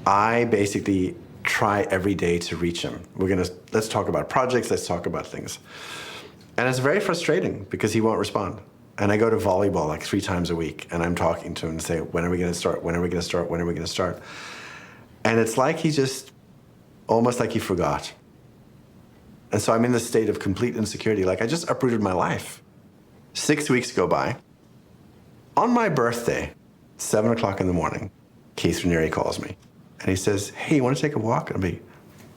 I basically try every day to reach him. Let's talk about projects, let's talk about things. And it's very frustrating because he won't respond. And I go to volleyball like 3 times a week, and I'm talking to him and say, when are we gonna start? When are we gonna start? When are we gonna start? And it's like he just, almost like he forgot. And so I'm in this state of complete insecurity, like I just uprooted my life. 6 weeks go by. On my birthday, 7 o'clock in the morning, Keith Raniere calls me. And he says, hey, you wanna take a walk? And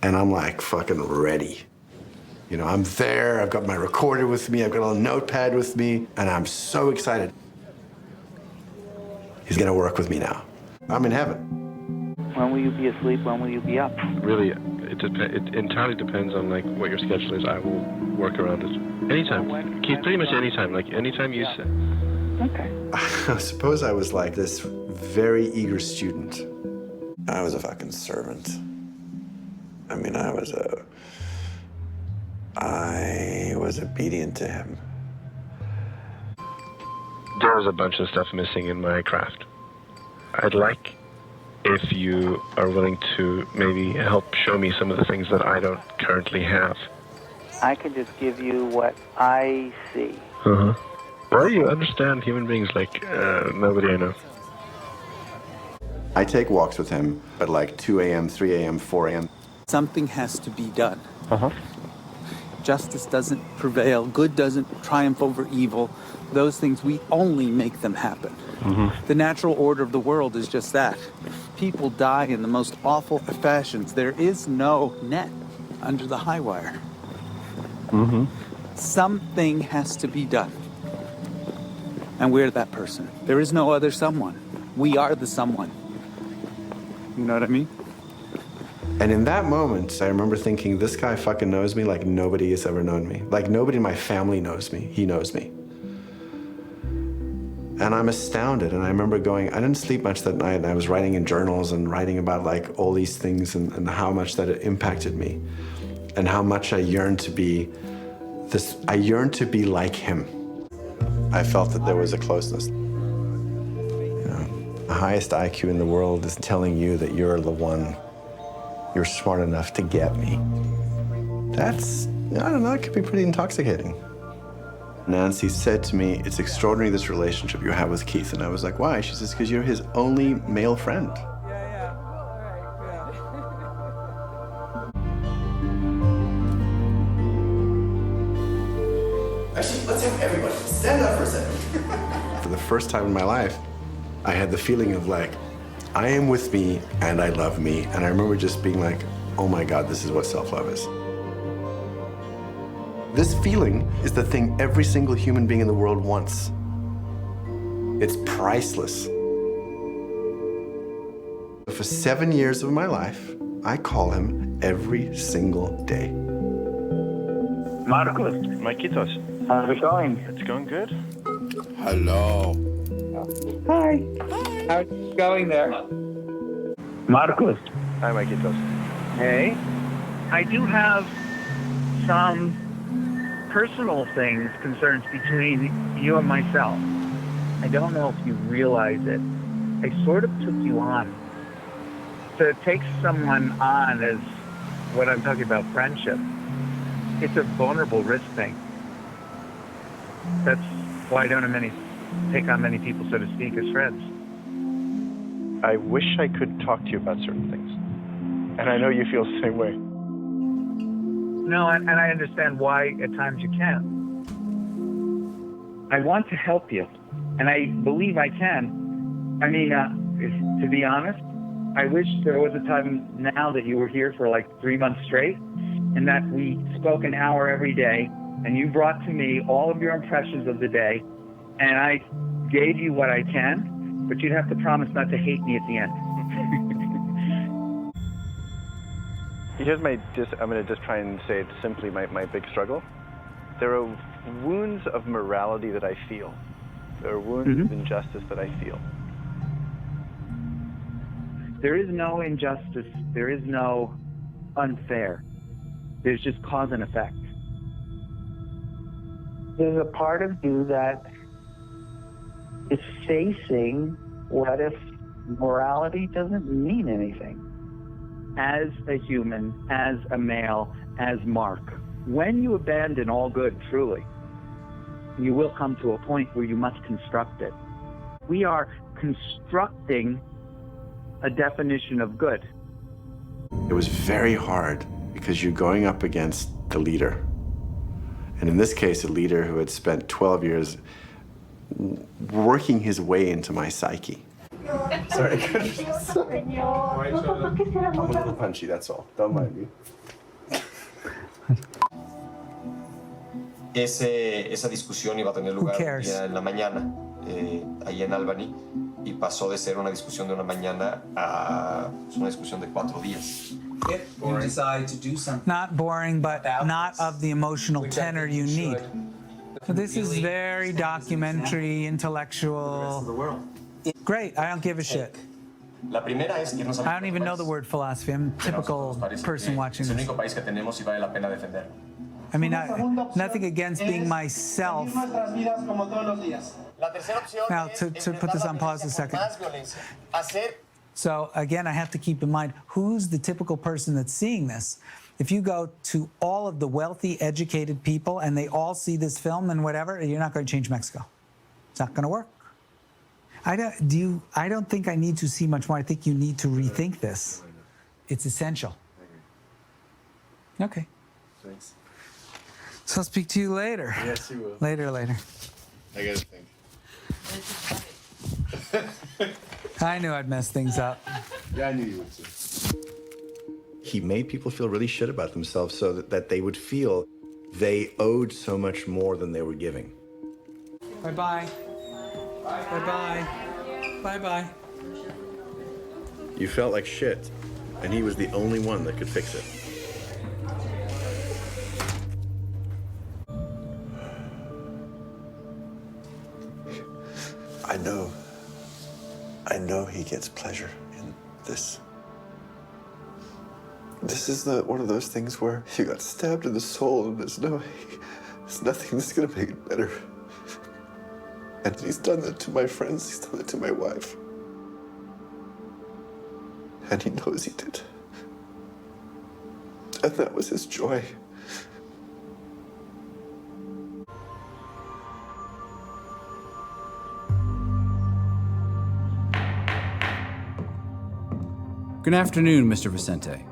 I'm like fucking ready. You know, I'm there, I've got my recorder with me, I've got a little notepad with me, and I'm so excited. He's gonna work with me now. I'm in heaven. When will you be asleep? When will you be up? Really, it entirely depends on like what your schedule is. I will work around it. Anytime. Keith, pretty much anytime. Like anytime you say. Okay. I suppose I was like this very eager student. I was a fucking servant. I mean, I was obedient to him. There's a bunch of stuff missing in my craft. I'd like if you are willing to maybe help show me some of the things that I don't currently have. I can just give you what I see. Uh-huh. Well, you understand human beings like nobody I know. I take walks with him at like 2 a.m., 3 a.m., 4 a.m. Something has to be done. Uh-huh. Justice doesn't prevail. Good doesn't triumph over evil. Those things, we only make them happen. Mm-hmm. The natural order of the world is just that. People die in the most awful fashions. There is no net under the high wire. Mm-hmm. Something has to be done. And we're that person. There is no other someone. We are the someone. You know what I mean? And in that moment, I remember thinking, this guy fucking knows me like nobody has ever known me. Like nobody in my family knows me. He knows me. And I'm astounded. And I remember going, I didn't sleep much that night. And I was writing in journals and writing about like all these things and how much that it impacted me. And how much I yearned to be like him. I felt that there was a closeness. The highest IQ in the world is telling you that you're the one. You're smart enough to get me. That's, I don't know, it could be pretty intoxicating. Nancy said to me, it's extraordinary this relationship you have with Keith. And I was like, why? She says, because you're his only male friend. Actually, let's have everybody stand up for a second. For the first time in my life, I had the feeling of like, I am with me and I love me. And I remember just being like, oh my God, this is what self-love is. This feeling is the thing every single human being in the world wants. It's priceless. For 7 years of my life, I call him every single day. Marcos. Marquitos. How's it going? It's going good. Hello. Hi. How's it going there? Marcos. Hi, Marquitos. Hey. I do have some personal things, concerns between you and myself. I don't know if you realize it. I sort of took you on. To take someone on as what I'm talking about, friendship, it's a vulnerable risk thing. That's why I don't take on many people, so to speak, as friends. I wish I could talk to you about certain things. And I know you feel the same way. No, and I understand why at times you can't. I want to help you, and I believe I can. I mean, to be honest, I wish there was a time now that you were here for like 3 months straight, and that we spoke an hour every day, and you brought to me all of your impressions of the day, and I gave you what I can, but you'd have to promise not to hate me at the end. Here's I'm going to just try and say it simply, my big struggle. There are wounds of morality that I feel. There are wounds of injustice that I feel. There is no injustice. There is no unfair. There's just cause and effect. There's a part of you that is facing what if morality doesn't mean anything. as a human, as a male, as Mark. When you abandon all good, truly, you will come to a point where you must construct it. We are constructing a definition of good. It was very hard because you're going up against the leader. And in this case, a leader who had spent 12 years working his way into my psyche. Sorry. I'm a little punchy, that's all. Don't mind me. Esa discusión iba a tener lugar un día en la mañana, ahí en Albany, y pasó de ser una discusión de una mañana a una discusión de 4 días. If you decide to do something not boring, but not of the emotional tenor you need. So this is very documentary, intellectual. Great, I don't give a shit. La primera es irnos a I don't even know the word philosophy. I'm a typical person watching es el this. único país que tenemos y vale la pena defenderlo. I mean, nothing against being myself. Now, to put this on pause a second. So again, I have to keep in mind, who's the typical person that's seeing this? If you go to all of the wealthy, educated people and they all see this film and whatever, you're not going to change Mexico. It's not going to work. I don't think I need to see much more. I think you need to rethink this. It's essential. Okay. Thanks. So I'll speak to you later. Yes, you will. Later. I gotta think. I knew I'd mess things up. Yeah, I knew you would too. He made people feel really shit about themselves so that they would feel they owed so much more than they were giving. Bye-bye. Bye-bye. Bye-bye. You felt like shit, and he was the only one that could fix it. I know he gets pleasure in this. This is one of those things where you got stabbed in the soul and there's nothing that's gonna make it better. And he's done that to my friends, he's done it to my wife. And he knows he did. And that was his joy. Good afternoon, Mr. Vicente.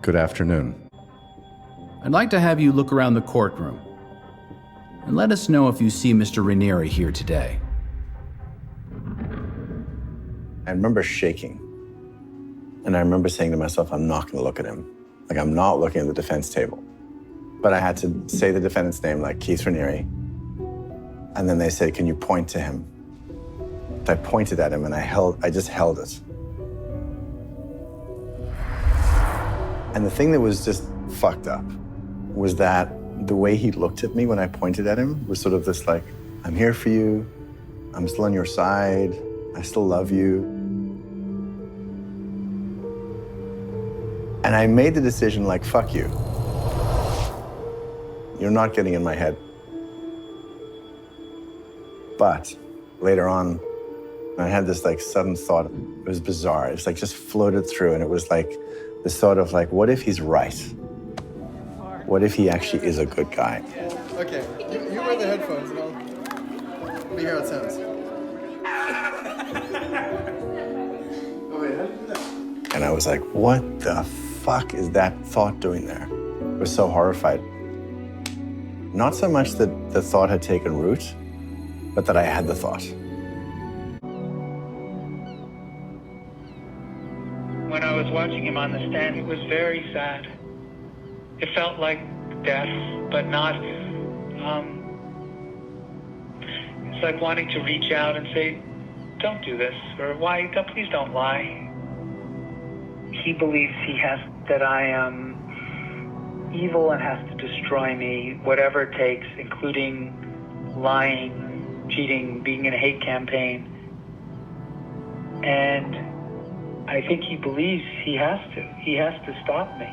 Good afternoon. I'd like to have you look around the courtroom and let us know if you see Mr. Raniere here today. I remember shaking. And I remember saying to myself, I'm not going to look at him. Like, I'm not looking at the defense table. But I had to say the defendant's name, like Keith Raniere. And then they said, can you point to him? I pointed at him and I just held it. And the thing that was just fucked up was that the way he looked at me when I pointed at him was sort of this like, I'm here for you. I'm still on your side. I still love you. And I made the decision like, fuck you. You're not getting in my head. But later on, I had this like sudden thought. It was bizarre. It was like just floated through, and it was like this thought of like, what if he's right? What if he actually is a good guy? Okay, you wear the headphones and I'll hear how it sounds. And I was like, what the fuck is that thought doing there? I was so horrified. Not so much that the thought had taken root, but that I had the thought. When I was watching him on the stand, it was very sad. It felt like death, but not, it's like wanting to reach out and say, don't do this, or please don't lie. He believes that I am evil and has to destroy me, whatever it takes, including lying, cheating, being in a hate campaign. And I think he believes he has to stop me.